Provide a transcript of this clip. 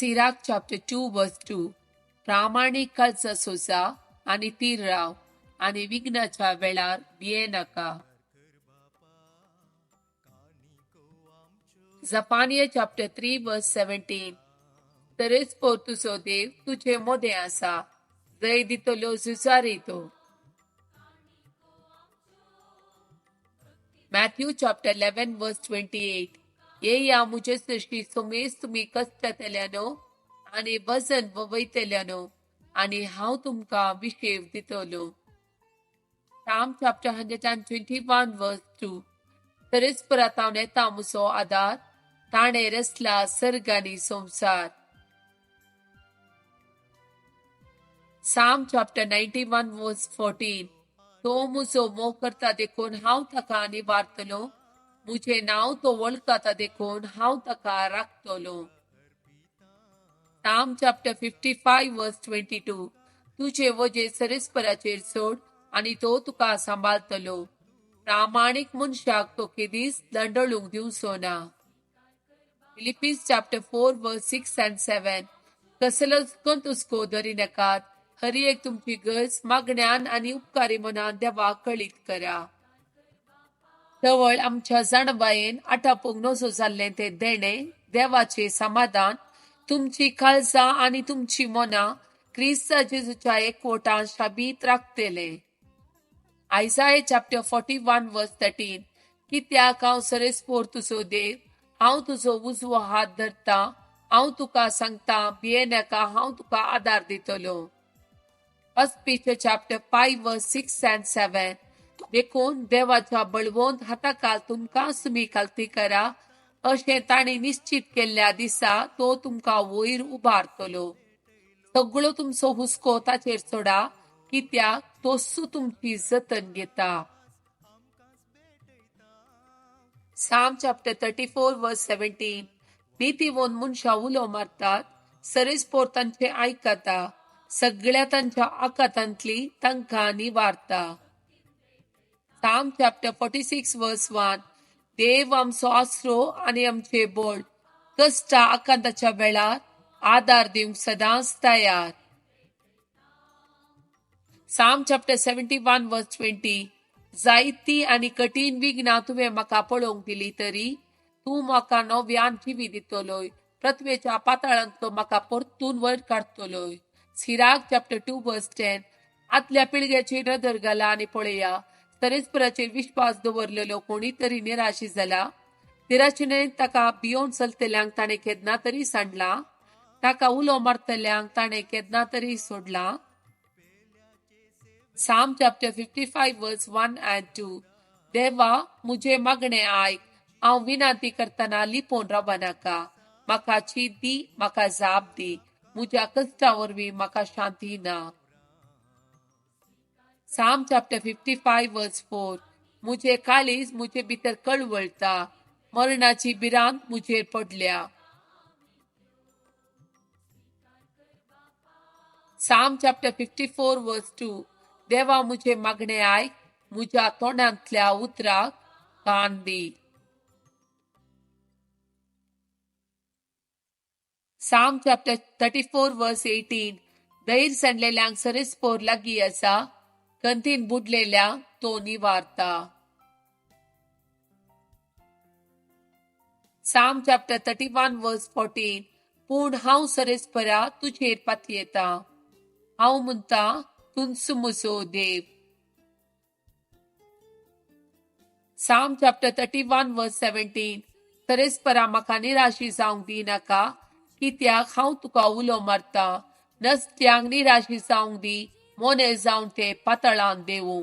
Sirach chapter 2 verse 2. प्रामाणिक कालचा सोसा आणि तीर राव आणि विघ्नाच्या वेळार भिये नाका. Zephaniah chapter 3 verse 17. तरेच तुझो देव तुझे मोदे आसा, जय दितलो झुजारितो. Matthew chapter 11 verse 28. ये या मुझे सृष्टी सोमेस तुम्ही कष्ट केल्यानो आणि वजन वयतल्यानो आणि हांव तुमकां विशेव दितलो. Psalm chapter 121 verse 2. तरेच परत हांव येता म्हजो आदार, ताणे रचला सर्ग आनी संवसार. Psalm chapter 91 verse 14. तो म्हजो मोग करता देखून हांव ताका निवारतलो, मुझे नाव तो वळखता देखून हांव ताका राखतलो. Psalm chapter 55 verse 22. तुझे वजे सरेस्पराचेर सोड आणि तो तुका सांबाळतलो. प्रामाणिक मनशाक तो केदीस दंडळूंक दिवचो ना. Philippians chapter 4 verse 6 and 7. कसलोच कंत हुस्को धरी नाकात, हर एक तुमची गरज मागण्यान आणि उपकारी मनान देवाक कळीत करा. जवळ आमच्या जाणबायेन आटापूंक नजो जाल्ले ते देणे, देवाचे समाधान, तुमची काळजां आणि तुमची मनां क्रिस्त जेजूच्या एकवटान शाबीत राखतले. Isaiah chapter 41 verse 13. कित्याक हांव सरेस्पोर तुजो देव, हांव तुजो उजवो हात धरता, हांव तुका सांगता, भिये नाका, हांव तुका आदार दितलो. First Peter chapter 5 verse 6 and 7. देखून देवाच्या बळवंत हाताखाल तुमकां सुमी खालती करा, अशें ताणी निश्चित केल्ल्या दिसा तो तुमकां वयर उबारतलो. सगळो तुमचो हुस्को ताचेर सोडा, कित्याक तोच तुमची जतन घेता. Psalm chapter 34 verse 17. नीतिवंत मनशां उलो मारतात, सरेस्पोर तांचे आयकता, सगळ्या तांच्या आकातांतली तांकां निवारता. Psalm chapter 46 verse 1. देव आमचो आसरो आणि आमचे बळ, कष्टा आकांताच्या वेळार आदार दिवंक सदांच तयार. Psalm chapter 71 verse 20. जायती आणि कठीण विघ्नां तुवें म्हाका पळोवंक दिली तरी तूं म्हाका नव्यान जिवी दितलोय, पृथ्वेच्या पाताळांत तो म्हाका परतून वयर काडतलोय. Sirach chapter 2 verse 10. आदल्या पिळग्याची नदर घाला आणि पळया, सरेस्पराचेर विश्वास दवरलेलो कोणी तरी निराशी जाला. निराशेन ताका भियोन चलतल्यांक ताणें केन्ना तरी सांडला, ताका उलो मारतल्यांक ताणें केन्ना तरी सोडला. Psalm chapter 55 verse 1 and 2. देवा, मुझे मागणे आयक, हांव विनंती करतना लिपोन रावं नाका. म्हाका चीत दी, म्हाका जाप दी, मुझ्या कष्टा वरवीं म्हाका शांती ना. Psalm chapter 55 verse 4. मुझे काळीज मुझे भितर कळवळटा, मरणाची भिरांत मुझेर पडल्या. Psalm chapter 54 verse 2. देवा, मुझे मागणे आयक, मुझ्या तोंडांतल्या उतराक कान दी. Psalm chapter 34 verse 18. दैर सांडलेल्यांक सरेस्पोर लागीं आसा, कंतीन बुडलेल्यांक तो निवारता. Psalm chapter 31 verse 14. पूण हांव सरेस्परा तुजेर पातयेता, हांव म्हणटा, तूंच म्हजो देव. Psalm chapter 31 verse 17. सरेस्परा म्हाका निराशी जावंक दिनाका, कित्याक हांव तुका उलो मारता. नसत्यांक निराशी जावंक दी, मोने जावन ते पातळांत देवूं.